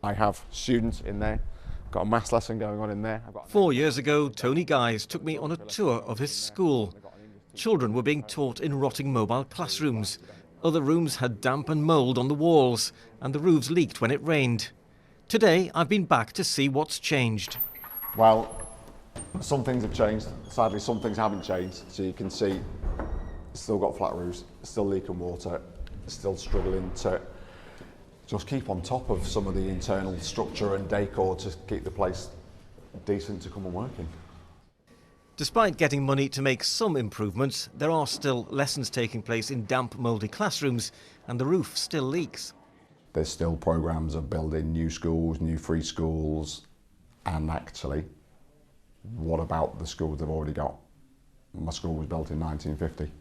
I have students in there, got a maths lesson going on in there. 4 years ago, Tony Guise took me on a tour of his school. Children were being taught in rotting mobile classrooms. Other rooms had damp and mould on the walls, and the roofs leaked when it rained. Today, I've been back to see what's changed. Well, some things have changed. Sadly, some things haven't changed. So you can see it's still got flat roofs, still leaking water, still struggling to just keep on top of some of the internal structure and decor to keep the place decent to come and work in. Despite getting money to make some improvements, there are still lessons taking place in damp, mouldy classrooms, and the roof still leaks. There's still programmes of building new schools, new free schools, and actually, what about the schools they've already got? My school was built in 1950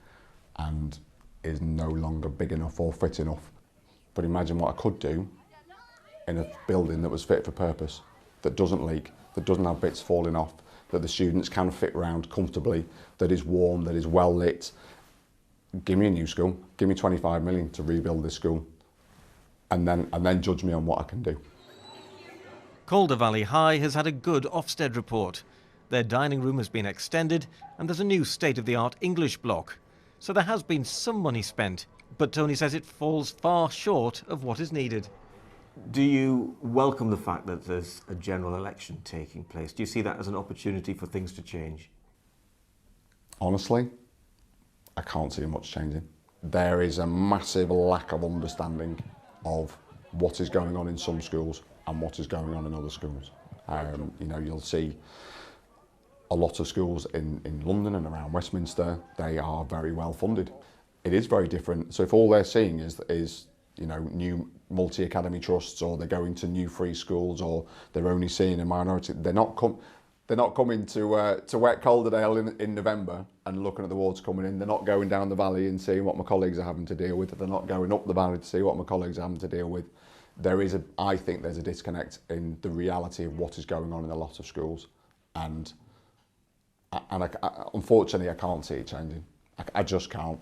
and is no longer big enough or fit enough. But imagine what I could do in a building that was fit for purpose, that doesn't leak, that doesn't have bits falling off, that the students can fit around comfortably, that is warm, that is well lit. Give me a new school, give me 25 million to rebuild this school, and then judge me on what I can do. Calder High has had a good Ofsted report. Their dining room has been extended and there's a new state-of-the-art English block. So there has been some money spent, but Tony says it falls far short of what is needed. Do you welcome the fact that there's a general election taking place? Do you see that as an opportunity for things to change? Honestly, I can't see much changing. There is a massive lack of understanding of what is going on in some schools and what is going on in other schools. You know, you'll see a lot of schools in London and around Westminster, they are very well funded. It is very different. So if all they're seeing is you know, new multi-academy trusts, or they're going to new free schools, or they're only seeing a minority, they're not coming to Wet Calderdale in November and looking at the water coming in. They're not going down the valley and seeing what my colleagues are having to deal with. They're not going up the valley to see what my colleagues are having to deal with. I think there's a disconnect in the reality of what is going on in a lot of schools, and unfortunately I can't see it changing. I just can't.